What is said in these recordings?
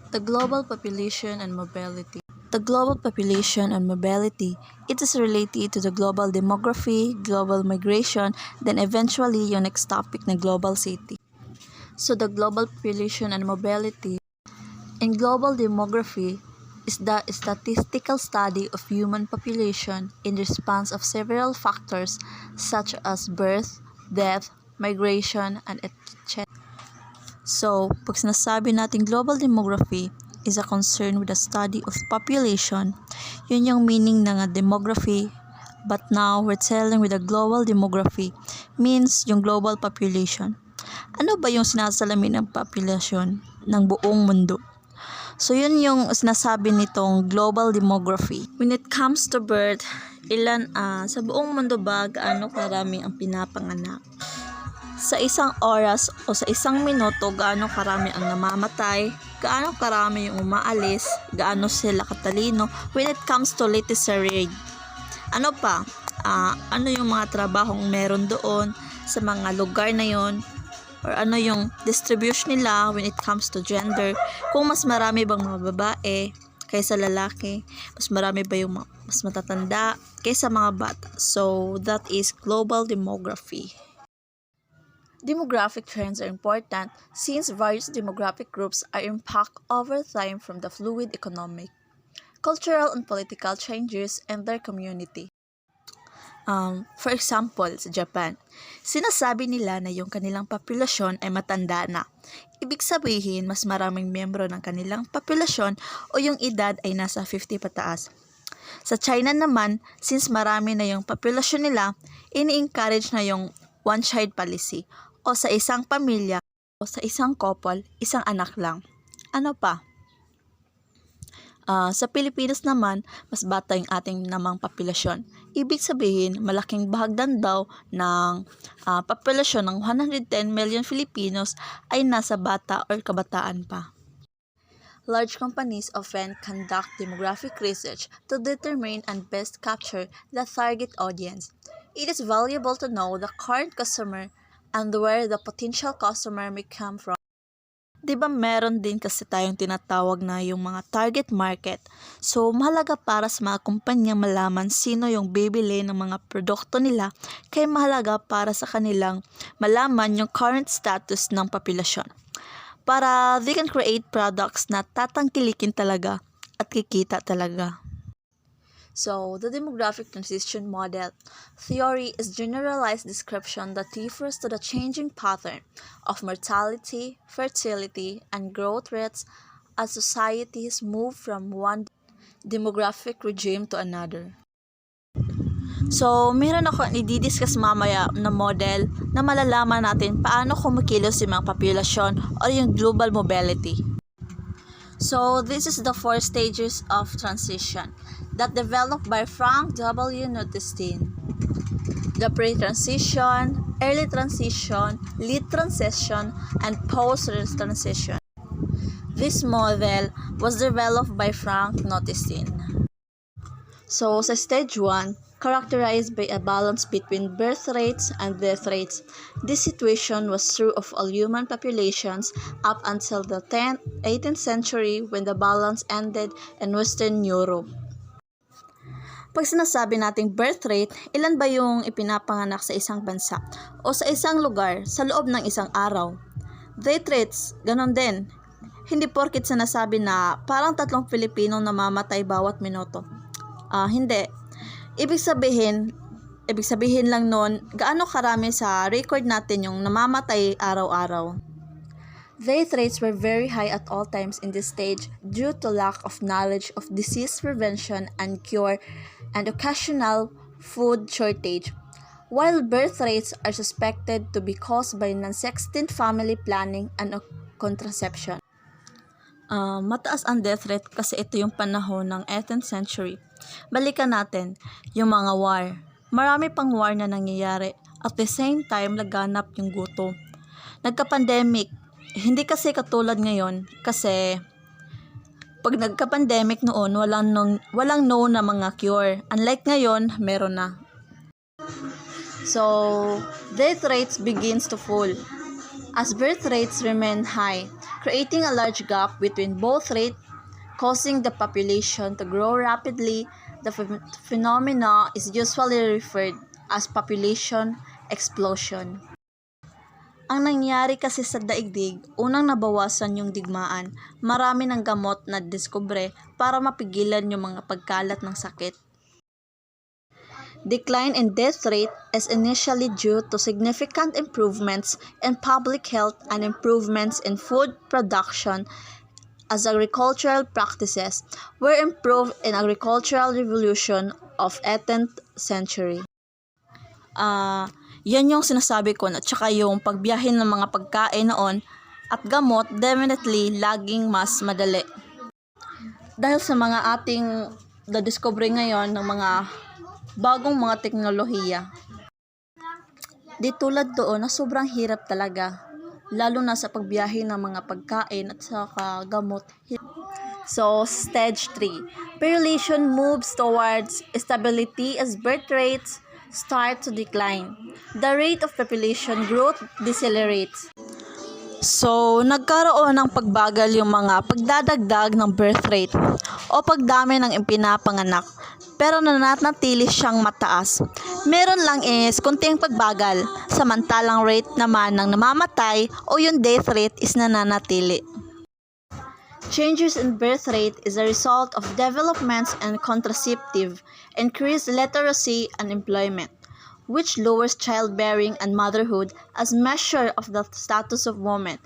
The global population and mobility. The global population and mobility, it is related to the global demography, global migration, then eventually yung next topic na global city. So the global population and mobility in global demography is the statistical study of human population in response of several factors such as birth, death, migration, and etc. So, pag sinasabi natin global demography is a concern with the study of population, yun yung meaning ng demography. But now, we're telling with the global demography means yung global population. Ano ba yung sinasalamin ng populasyon ng buong mundo? So, yun yung sinasabi nitong global demography. When it comes to birth, sa buong mundo ba gaano karami ang pinapanganak? Sa isang oras o sa isang minuto, gaano karami ang namamatay, gaano karami yung umaalis, gaano sila katalino when it comes to literacy rate. Ano pa? Ano yung mga trabahong meron doon sa mga lugar na yon, or ano yung distribution nila when it comes to gender, kung mas marami bang mga babae kaysa lalaki, mas marami ba yung mas matatanda kaysa mga bata. So that is global demography. Demographic trends are important since various demographic groups are impacted over time from the fluid economic, cultural, and political changes in their community. For example, sa Japan, sinasabi nila na yung kanilang populasyon ay matanda na. Ibig sabihin, mas maraming miyembro ng kanilang populasyon o yung edad ay nasa 50 pataas. Sa China naman, since marami na yung populasyon nila, ini-encourage na yung one-child policy o sa isang pamilya o sa isang couple, isang anak lang. Ano pa? Sa Pilipinas naman, mas bata yung ating namang populasyon. Ibig sabihin, malaking bahagdan daw ng populasyon ng 110 million Filipinos ay nasa bata or kabataan pa. Large companies often conduct demographic research to determine and best capture the target audience. It is valuable to know the current customer and where the potential customer may come from. Diba meron din kasi tayong tinatawag na yung mga target market. So, mahalaga para sa mga kumpanya malaman sino yung bibili ng mga produkto nila, kaya mahalaga para sa kanilang malaman yung current status ng populasyon. Para they can create products na tatangkilikin talaga at kikita talaga. So, the demographic transition model theory is generalized description that refers to the changing pattern of mortality, fertility, and growth rates as societies move from one demographic regime to another. So, meron ako i-discuss mamaya na model na malalaman natin paano kumikilos yung mga populasyon o yung global mobility. So, this is the 4 stages of transition that developed by Frank W. Notestein. The pre-transition, early transition, late transition, and post-transition. This model was developed by Frank Notestein. So, sa stage 1, characterized by a balance between birth rates and death rates. This situation was true of all human populations up until the 18th century when the balance ended in Western Europe. Pag sinasabi nating birth rate, ilan ba yung ipinapanganak sa isang bansa o sa isang lugar sa loob ng isang araw? Death rates, ganon din. Hindi porkit sinasabi na parang 3 Pilipinong namamatay bawat minuto. Hindi. Ibig sabihin lang nun, gaano karami sa record natin yung namamatay araw-araw. Death rates were very high at all times in this stage due to lack of knowledge of disease prevention and cure and occasional food shortage, while birth rates are suspected to be caused by non-sextant family planning and contraception. Mataas ang death rate kasi ito yung panahon ng 18th century. Balikan natin yung mga war. Marami pang war na nangyayari. At the same time, laganap yung gutom. Nagka-pandemic. Hindi kasi katulad ngayon kasi pag nagka-pandemic noon, walang known na mga cure. Unlike ngayon, meron na. So, death rates begins to fall. As birth rates remain high, creating a large gap between both rates, causing the population to grow rapidly. The phenomena is usually referred as population explosion. Ang nangyari kasi sa daigdig, unang nabawasan yung digmaan, marami ng gamot na diskubre para mapigilan yung mga pagkalat ng sakit. Decline in death rate is initially due to significant improvements in public health and improvements in food production as agricultural practices were improved in agricultural revolution of 18th century. Yan yung sinasabi ko, at saka yung pagbiyahe ng mga pagkain noon at gamot definitely laging mas madali. Dahil sa mga ating na-discover ngayon ng mga bagong mga teknolohiya. Di tulad doon na sobrang hirap talaga, lalo na sa pagbiyahe ng mga pagkain at saka gamot. So, stage 3. Population moves towards stability as birth rates start to decline. The rate of population growth decelerates. So, nagkaroon ng pagbagal yung mga pagdadagdag ng birth rate o pagdami ng ipinapanganak, pero nananatili siyang mataas. Meron lang is kunting pagbagal, samantalang rate naman ng namamatay o yung death rate is nananatili. Changes in birth rate is a result of developments in contraceptive, increased literacy and employment, which lowers childbearing and motherhood as measure of the status of women,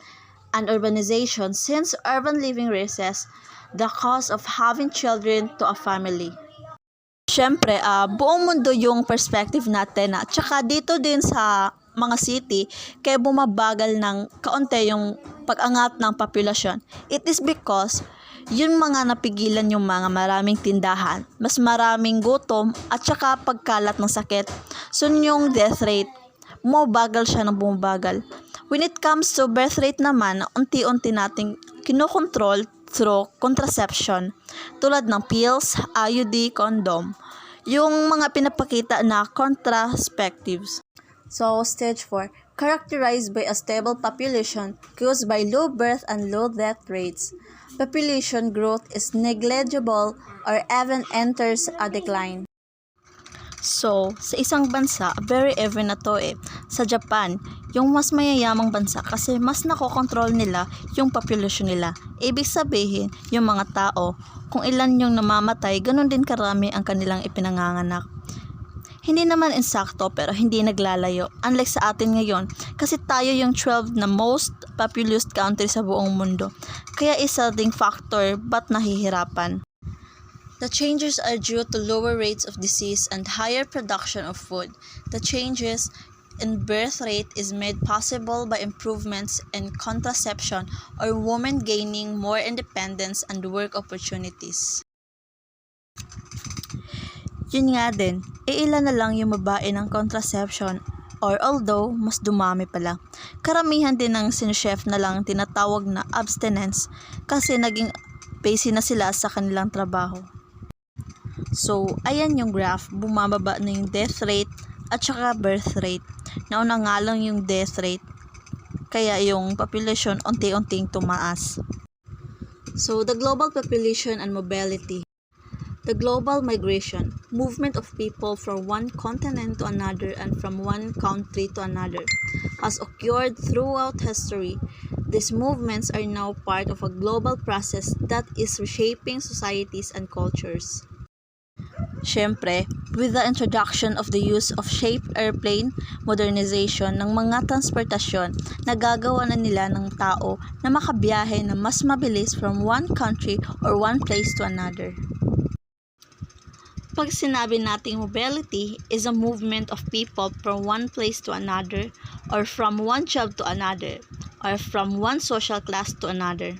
and urbanization since urban living raises the cost of having children to a family. Siyempre, buong mundo yung perspective natin, at saka dito din sa mga city, kaya bumabagal ng kaunti yung pag-angat ng populasyon. It is because yung mga napigilan yung mga maraming tindahan, mas maraming gutom at saka pagkalat ng sakit. So yung death rate, bumabagal siya ng bumabagal. When it comes to birth rate naman, unti-unti nating kinokontrol through contraception, tulad ng pills, IUD, condom, yung mga pinapakita na contraceptives. So, stage 4, characterized by a stable population caused by low birth and low death rates. Population growth is negligible or even enters a decline. So, sa isang bansa, very even na to sa Japan, yung mas mayayamang bansa kasi mas nakokontrol nila yung population nila. Ibig sabihin, yung mga tao, kung ilan yung namamatay, ganun din karami ang kanilang ipinanganganak. Hindi naman insakto pero hindi naglalayo, unlike sa atin ngayon, kasi tayo yung 12 na most populous country sa buong mundo. Kaya isa ding factor ba't nahihirapan. The changes are due to lower rates of disease and higher production of food. The changes in birth rate is made possible by improvements in contraception or women gaining more independence and work opportunities. Yun nga din, ilan na lang yung babae ng contraception or although mas dumami pala. Karamihan din ng sinuchef na lang tinatawag na abstinence kasi naging busy na sila sa kanilang trabaho. So, ayan yung graph, bumababa na yung death rate at saka birth rate. Nauna nga lang yung death rate, kaya yung population unti-unting tumaas. So, the global population and mobility. The global migration, movement of people from one continent to another and from one country to another, has occurred throughout history. These movements are now part of a global process that is reshaping societies and cultures. Siyempre, with the introduction of the use of shaped airplane, modernization ng mga transportasyon, nagagawa na nila ng tao na makabiyahe na mas mabilis from one country or one place to another. Pag sinabi nating mobility is a movement of people from one place to another or from one job to another or from one social class to another.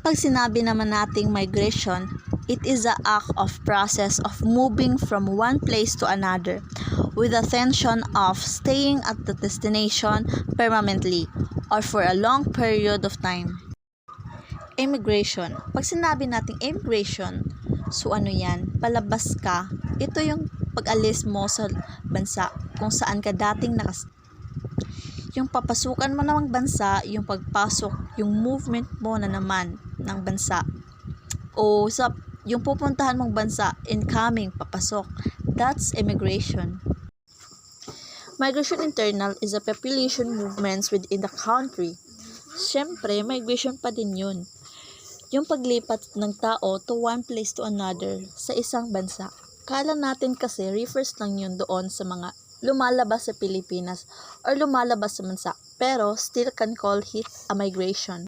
Pag sinabi naman nating migration, it is the act of process of moving from one place to another with the intention of staying at the destination permanently or for a long period of time. Immigration. Pag sinabi nating immigration, so ano yan? Palabas ka. Ito yung pag-alis mo sa bansa kung saan ka dating Yung papasukan mo namang bansa, yung pagpasok, yung movement mo na naman ng bansa. O yung pupuntahan mong bansa, incoming, papasok. That's immigration. Migration internal is a population movements within the country. Siyempre, migration pa din yun. Yung paglipat ng tao to one place to another sa isang bansa. Kala natin kasi refers lang yun doon sa mga lumalabas sa Pilipinas or lumalabas sa bansa, pero still can call it a migration.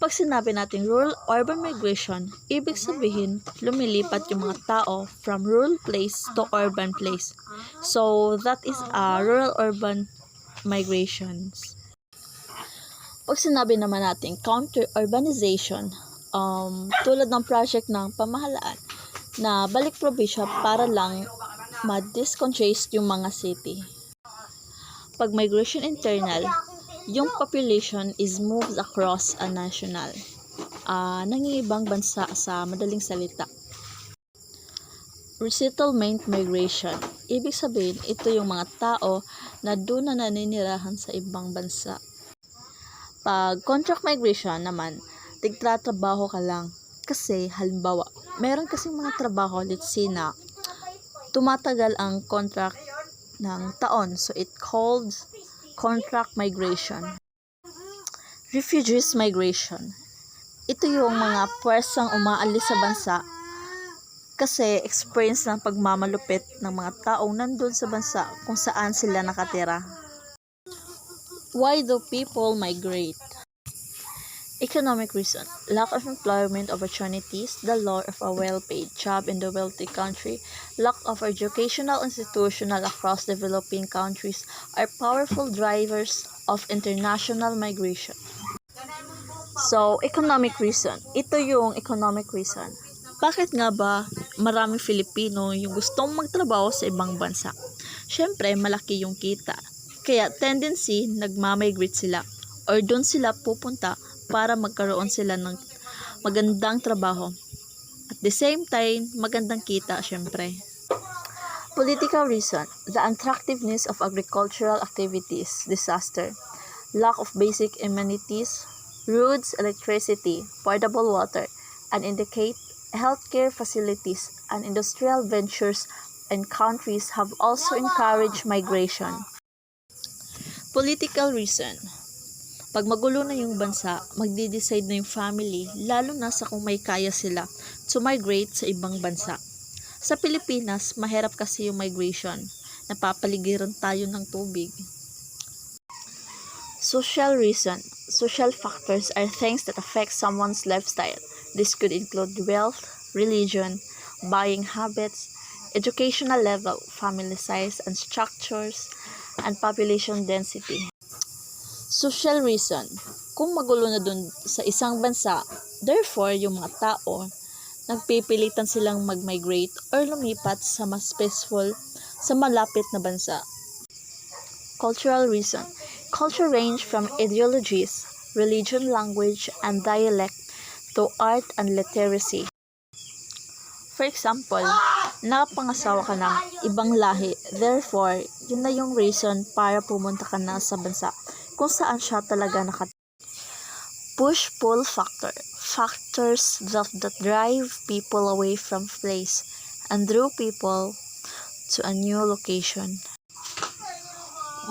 Pag sinabi natin rural-urban migration, ibig sabihin lumilipat yung mga tao from rural place to urban place. So, that is a rural-urban migrations. Pag sinabi naman natin counter-urbanization, tulad ng project ng pamahalaan na balik probinsya para lang ma-discongest yung mga city. Pag migration internal, yung population is moved across a national. Nangingibang bansa sa madaling salita. Resettlement migration. Ibig sabihin, ito yung mga tao na doon na naninirahan sa ibang bansa. Pag contract migration naman, tigtratrabaho ka lang. Kasi, halimbawa, meron kasing mga trabaho, let's say na, tumatagal ang contract ng taon. So, it called contract migration. Refugees migration. Ito yung mga puwersang umaalis sa bansa kasi experience ng pagmamalupit ng mga taong nandun sa bansa kung saan sila nakatira. Why do people migrate? Economic reason. Lack of employment opportunities, the lack of a well-paid job in the wealthy country, lack of educational institutions across developing countries are powerful drivers of international migration. So, economic reason. Ito yung economic reason. Bakit nga ba maraming Filipino yung gustong magtrabaho sa ibang bansa? Siyempre, malaki yung kita. Kaya tendency, nagmamigrate sila or doon sila pupunta para magkaroon sila ng magandang trabaho. At the same time, magandang kita, syempre. Political reason. The unattractiveness of agricultural activities, disaster, lack of basic amenities, roads, electricity, portable water, and indicate healthcare facilities and industrial ventures and countries have also encouraged migration. Political reason. Pag magulo na yung bansa, magdi-decide na yung family, lalo na sa kung may kaya sila, to migrate sa ibang bansa. Sa Pilipinas, mahirap kasi yung migration. Napapaligiran tayo ng tubig. Social reason. Social factors are things that affect someone's lifestyle. This could include wealth, religion, buying habits, educational level, family size and structures, and population density. Social reason. Kung magulo na dun sa isang bansa, therefore, yung mga tao, nagpipilitan silang mag-migrate or lumipat sa mas peaceful, sa malapit na bansa. Cultural reason. Culture range from ideologies, religion, language, and dialect to art and literacy. For example, nakapangasawa ka ng ibang lahi, therefore, yun na yung reason para pumunta ka na sa bansa kung saan siya talaga Push-pull factor. Factors that drive people away from place and draw people to a new location.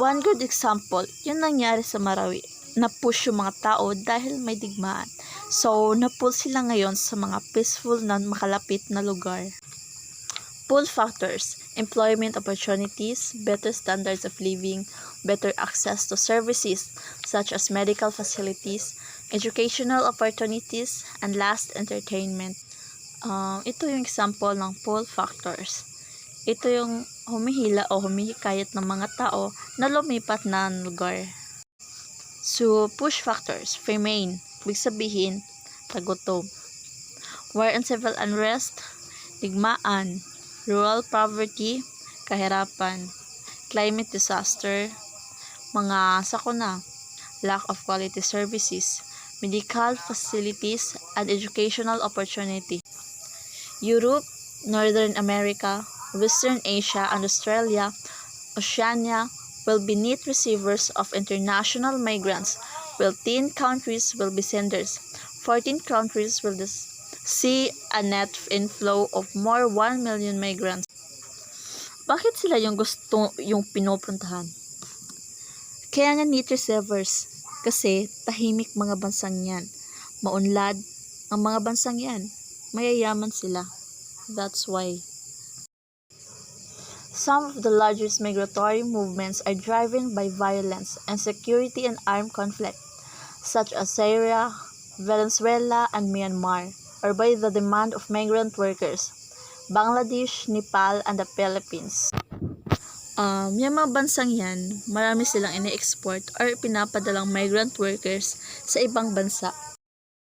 One good example, yun nangyari sa Marawi. Na-push yung mga tao dahil may digmaan. So, na-pull sila ngayon sa mga peaceful na makalapit na lugar. Pull factors, employment opportunities, better standards of living, better access to services such as medical facilities, educational opportunities, and last, entertainment. Ito yung example ng pull factors. Ito yung humihila o humihikayat ng mga tao na lumipat na lugar. So, push factors, remain, ibig sabihin, tagutob. War and civil unrest, digmaan, rural poverty, kahirapan, climate disaster, mga sakuna, lack of quality services, medical facilities, and educational opportunity. Europe, Northern America, Western Asia and Australia, Oceania, will be net receivers of international migrants, while 10 countries will be senders. 14 countries will see a net inflow of more 1 million migrants. Bakit sila yung pinupuntahan? Kaya nga net receivers, kasi tahimik mga bansang yan. Maunlad ang mga bansang yan. Mayayaman sila. That's why. Some of the largest migratory movements are driven by violence, insecurity, and armed conflict, such as Syria, Venezuela, and Myanmar, or by the demand of migrant workers, Bangladesh, Nepal, and the Philippines. Yung mga bansang yan, marami silang ini-export or pinapadalang migrant workers sa ibang bansa